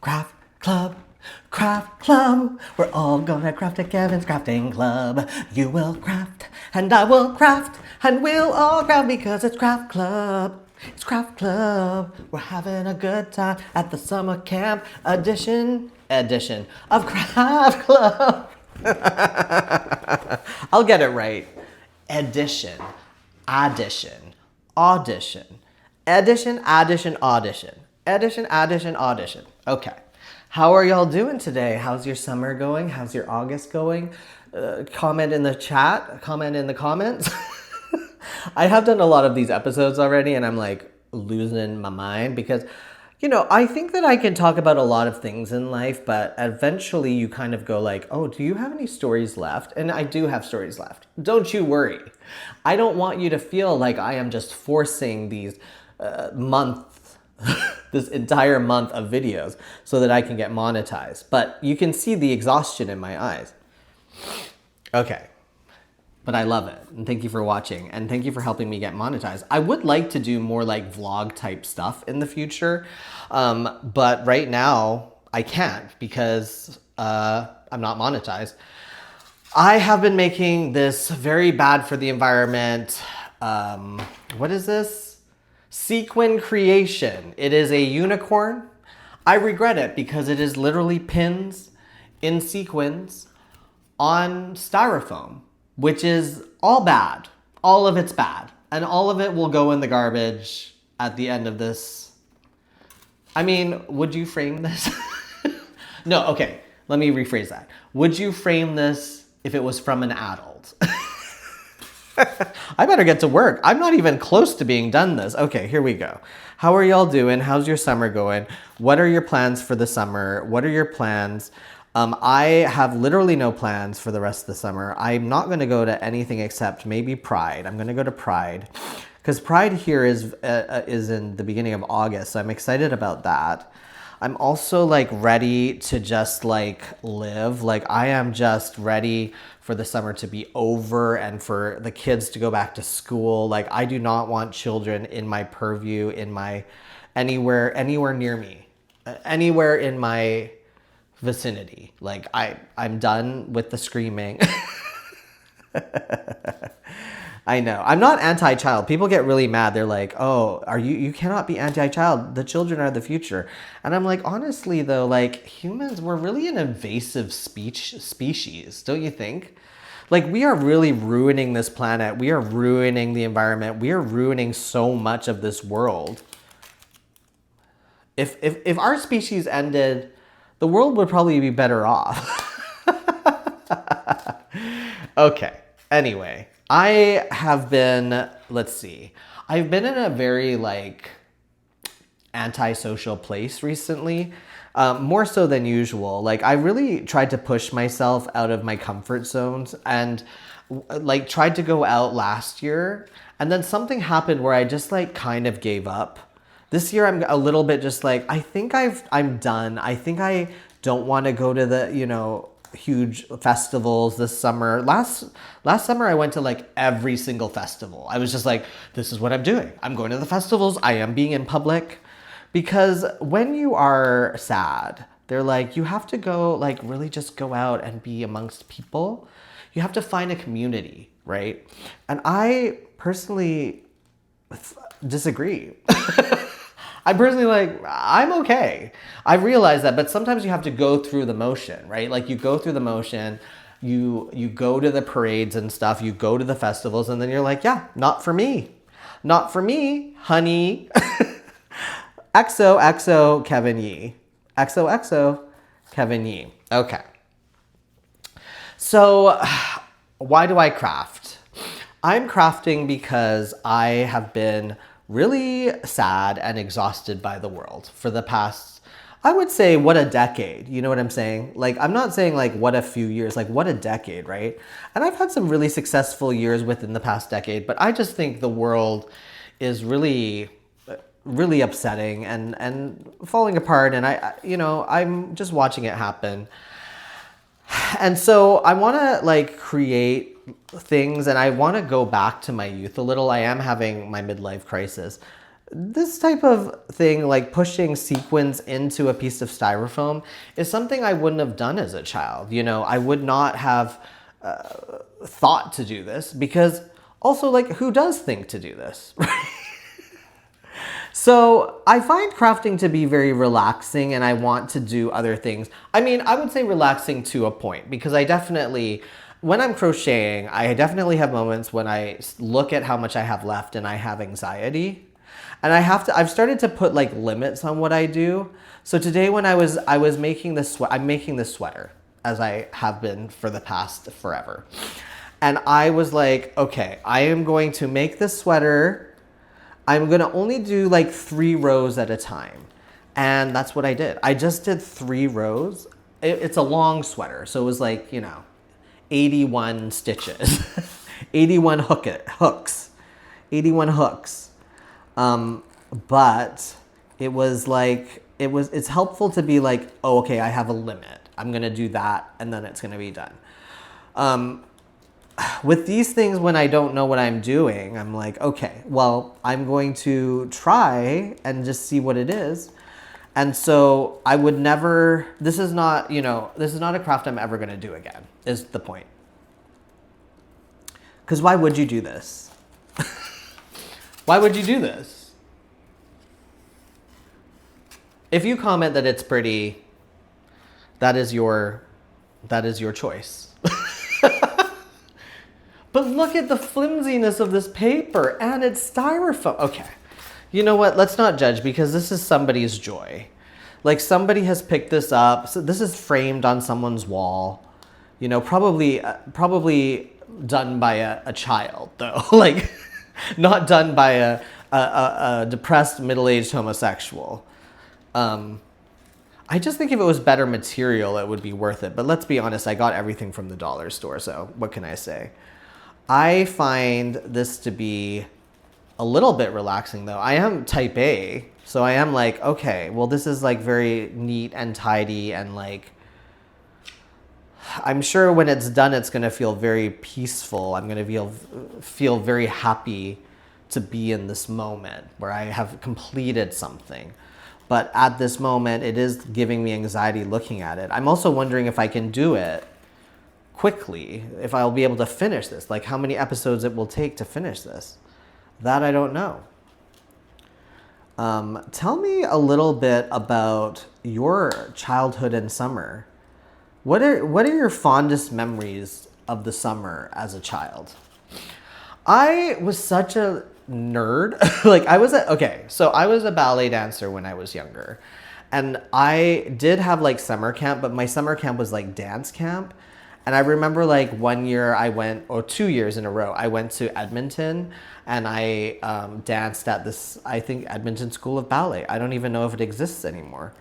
Craft Club, Craft Club. We're all gonna craft at Kevin's Crafting Club. You will craft, and I will craft, and we'll all craft because it's Craft Club. It's Craft Club. We're having a good time at the summer camp edition of Craft Club. I'll get it right. Edition, audition, audition, edition, audition, audition, edition, audition, audition. Okay. How are y'all doing today? How's your summer going? How's your August going? Comment in the chat, comment in the comments. I have done a lot of these episodes already and I'm like losing my mind because, you know, I think that I can talk about a lot of things in life, but eventually you kind of go like, oh, do you have any stories left? And I do have stories left. Don't you worry. I don't want you to feel like I am just forcing these months, this entire month of videos so that I can get monetized. But you can see the exhaustion in my eyes. Okay. But I love it. And thank you for watching. And thank you for helping me get monetized. I would like to do more like vlog type stuff in the future. But right now I can't because I'm not monetized. I have been making this very bad for the environment. What is this? Sequin creation. It is a unicorn. I regret it because it is literally pins in sequins on styrofoam, which is all bad. All of it's bad. And all of it will go in the garbage at the end of this. I mean, would you frame this? No, okay. Let me rephrase that. Would you frame this if it was from an adult? I better get to work. I'm not even close to being done this. Okay, here we go. How are y'all doing? How's your summer going? What are your plans for the summer? What are your plans? I have literally no plans for the rest of the summer. I'm not going to go to anything except maybe Pride. I'm going to go to Pride because Pride here is in the beginning of August. So I'm excited about that. I'm also like ready to just like live. Like I am just ready for the summer to be over and for the kids to go back to school. Like I do not want children in my purview, in my anywhere near me, anywhere in my vicinity. Like I'm done with the screaming. I know. I'm not anti-child. People get really mad. They're like, oh, you cannot be anti-child. The children are the future. And I'm like, honestly though, like humans, we're really an invasive species, don't you think? Like we are really ruining this planet. We are ruining the environment. We are ruining so much of this world. If our species ended, the world would probably be better off. Okay. Anyway, I have been, let's see. I've been in a very like antisocial place recently, more so than usual. Like I really tried to push myself out of my comfort zones and like tried to go out last year. And then something happened where I just like kind of gave up. This year I'm a little bit just like, I think I'm done. I think I don't want to go to the, you know, huge festivals this summer. Last summer I went to like every single festival. I was just like, this is what I'm doing. I'm going to the festivals. I am being in public. Because when you are sad, they're like, you have to go like really just go out and be amongst people. You have to find a community, right? And I personally disagree. I'm personally like, I'm okay. I realize that, but sometimes you have to go through the motion, right? Like you go through the motion, you go to the parades and stuff, you go to the festivals, and then you're like, yeah, not for me. Not for me, honey. XOXO Kevin Yee. XOXO Kevin Yee. Okay. So why do I craft? I'm crafting because I have been really sad and exhausted by the world for the past, I would say, what a decade. You know what I'm saying? Like, I'm not saying like what a few years, like what a decade, right? And I've had some really successful years within the past decade, but I just think the world is really upsetting and falling apart. And I'm just watching it happen. And so I want to like create things and I want to go back to my youth a little. I am having my midlife crisis. this type of thing, like pushing sequins into a piece of styrofoam, is something I wouldn't have done as a child. You know, I would not have thought to do this, because also, like, who does think to do this? So I find crafting to be very relaxing, and I want to do other things. I mean, I would say relaxing to a point, because I definitely, when I'm crocheting, I definitely have moments when I look at how much I have left and I have anxiety. And I've started to put like limits on what I do. So today when I was making this I'm making this sweater, as I have been for the past forever. And I was like, okay, I am going to make this sweater. I'm gonna only do like 3 rows at a time. And that's what I did. I just did 3 rows. It's a long sweater, so it was like, 81 stitches, 81 hooks, 81 hooks. But it was like, it's helpful to be like, oh, okay, I have a limit. I'm gonna do that, and then it's gonna be done. With these things, when I don't know what I'm doing, I'm like, okay, well, I'm going to try and just see what it is. And so I would never, this is not a craft I'm ever going to do again, is the point. Because why would you do this? Why would you do this? If you comment that it's pretty, that is your choice. But look at the flimsiness of this paper, and it's styrofoam. Okay, you know what? Let's not judge, because this is somebody's joy. Like, somebody has picked this up. So this is framed on someone's wall. Probably done by a child, though. Like, not done by a depressed middle-aged homosexual. I just think if it was better material, it would be worth it. But let's be honest, I got everything from the dollar store, so what can I say? I find this to be a little bit relaxing, though. I am type A, so I am like, okay, well, this is like very neat and tidy, and like, I'm sure when it's done, it's going to feel very peaceful. I'm going to feel very happy to be in this moment where I have completed something. But at this moment, it is giving me anxiety looking at it. I'm also wondering if I can do it quickly, if I'll be able to finish this, like how many episodes it will take to finish this. That I don't know. Tell me a little bit about your childhood and summer. What are your fondest memories of the summer as a child? I was such a nerd. Like, I was a ballet dancer when I was younger. And I did have like summer camp, but my summer camp was like dance camp. And I remember like 1 year I went, or 2 years in a row, I went to Edmonton, and I danced at this, I think, Edmonton School of Ballet. I don't even know if it exists anymore.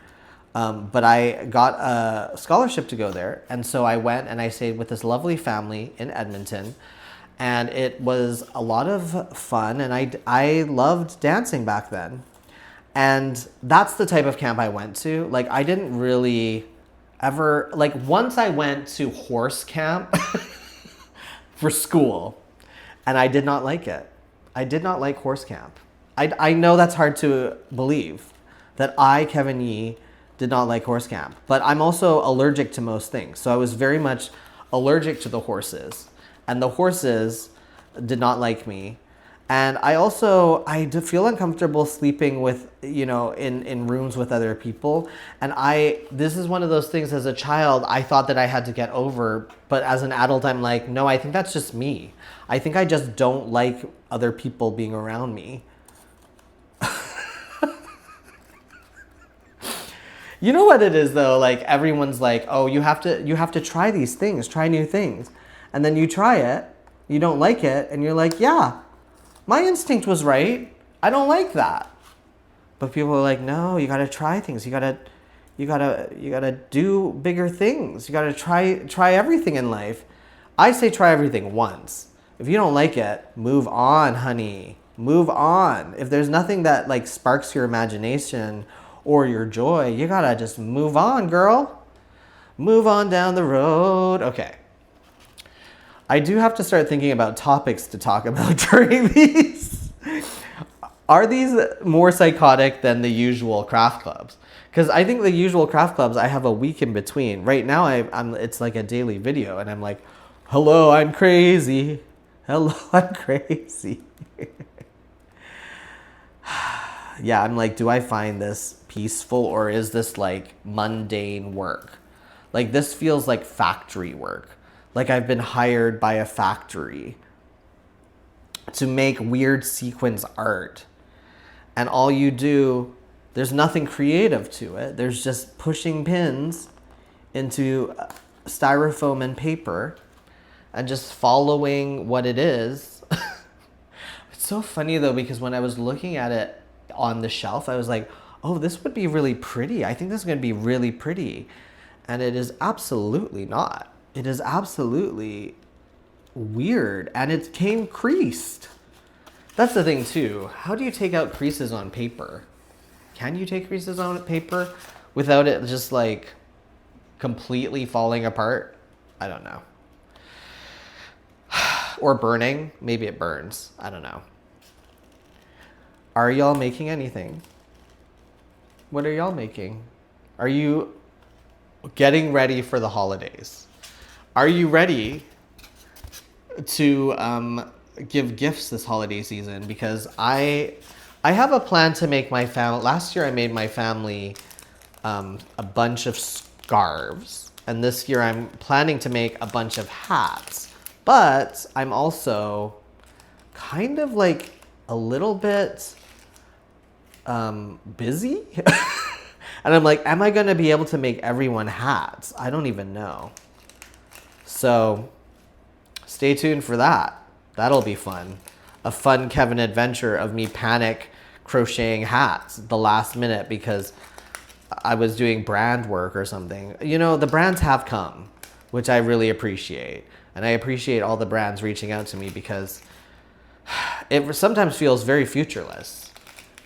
But I got a scholarship to go there. And so I went and I stayed with this lovely family in Edmonton. And it was a lot of fun. And I loved dancing back then. And that's the type of camp I went to. Like, I didn't really ever, like, once I went to horse camp for school, and I did not like it. I did not like horse camp. I know that's hard to believe, that I, Kevin Yee, did not like horse camp. But I'm also allergic to most things. So I was very much allergic to the horses. And the horses did not like me. And I did feel uncomfortable sleeping with, in rooms with other people. And this is one of those things, as a child, I thought that I had to get over. But as an adult, I'm like, no, I think that's just me. I think I just don't like other people being around me. You know what it is, though? Like, everyone's like, oh, you have to try these things, try new things. And then you try it, you don't like it, and you're like, yeah, my instinct was right. I don't like that. But people are like, no, you gotta try things. You gotta do bigger things. You gotta try everything in life. I say try everything once. If you don't like it, move on, honey. Move on. If there's nothing that like sparks your imagination or your joy, you gotta just move on, girl. Move on down the road. Okay. I do have to start thinking about topics to talk about during these. Are these more psychotic than the usual craft clubs? Because I think the usual craft clubs, I have a week in between. Right now, it's like a daily video, and I'm like, hello, I'm crazy. Hello, I'm crazy. Yeah, I'm like, do I find this peaceful, or is this like mundane work? Like, this feels like factory work. Like I've been hired by a factory to make weird sequins art. And all you do, there's nothing creative to it. There's just pushing pins into styrofoam and paper and just following what it is. It's so funny though, because when I was looking at it on the shelf, I was like, oh, this would be really pretty. I think this is going to be really pretty. And it is absolutely not. It is absolutely weird. And it came creased. That's the thing too. How do you take out creases on paper? Can you take creases on paper without it just like completely falling apart? I don't know. Or burning. Maybe it burns. I don't know. Are y'all making anything? What are y'all making? Are you getting ready for the holidays? Are you ready to give gifts this holiday season? Because I have a plan to make my family. Last year I made my family a bunch of scarves, and this year I'm planning to make a bunch of hats. But I'm also kind of like a little bit busy. And I'm like, am I going to be able to make everyone hats? I don't even know. So stay tuned for that. That'll be fun. A fun Kevin adventure of me panic crocheting hats the last minute because I was doing brand work or something. You know, the brands have come, which I really appreciate. And I appreciate all the brands reaching out to me because it sometimes feels very futureless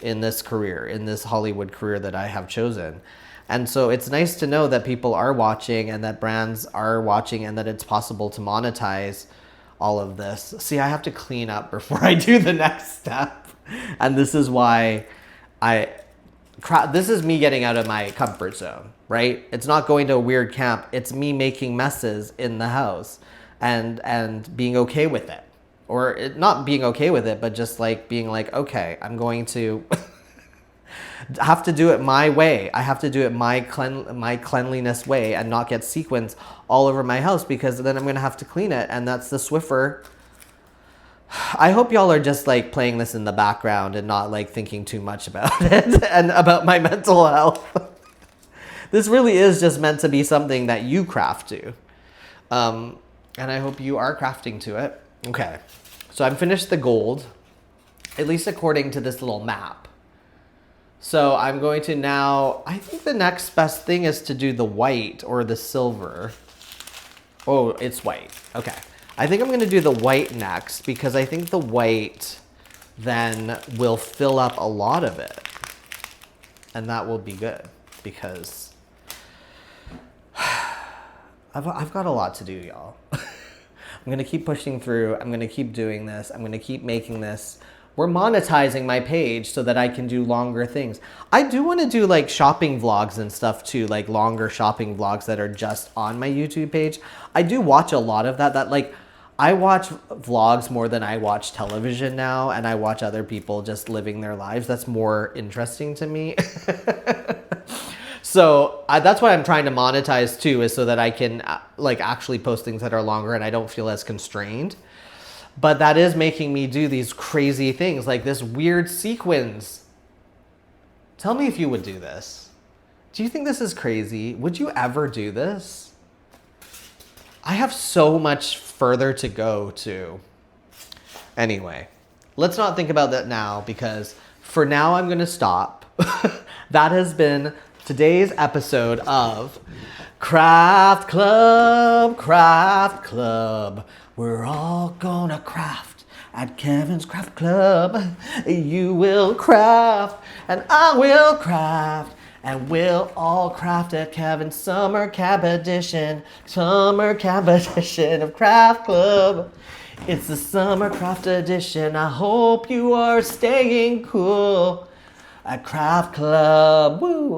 in this career, in this Hollywood career that I have chosen. And so it's nice to know that people are watching and that brands are watching and that it's possible to monetize all of this. See, I have to clean up before I do the next step. And this is why this is me getting out of my comfort zone, right? It's not going to a weird camp. It's me making messes in the house and being okay with it. Or not being okay with it, but just like being like, okay, I'm going to have to do it my way. I have to do it my cleanliness way and not get sequins all over my house because then I'm going to have to clean it. And that's the Swiffer. I hope y'all are just like playing this in the background and not like thinking too much about it and about my mental health. This really is just meant to be something that you craft to. And I hope you are crafting to it. Okay, so I'm finished the gold, at least according to this little map. So I'm going to now, I think the next best thing is to do the white or the silver. Oh, it's white. Okay. I think I'm going to do the white next because I think the white then will fill up a lot of it. And that will be good because I've got a lot to do, y'all. I'm going to keep pushing through. I'm going to keep doing this. I'm going to keep making this. We're monetizing my page so that I can do longer things. I do want to do like shopping vlogs and stuff too, like longer shopping vlogs that are just on my YouTube page. I do watch a lot of that like I watch vlogs more than I watch television now, and I watch other people just living their lives. That's more interesting to me. So that's what I'm trying to monetize too, is so that I can like actually post things that are longer and I don't feel as constrained. But that is making me do these crazy things like this weird sequins. Tell me if you would do this. Do you think this is crazy? Would you ever do this? I have so much further to go too. Anyway, let's not think about that now because for now I'm going to stop. That has been today's episode of Craft Club, Craft Club. We're all gonna craft at Kevin's Craft Club. You will craft and I will craft and we'll all craft at Kevin's Summer Camp Edition. Summer Camp Edition of Craft Club. It's the summer craft edition. I hope you are staying cool. A craft club, woo!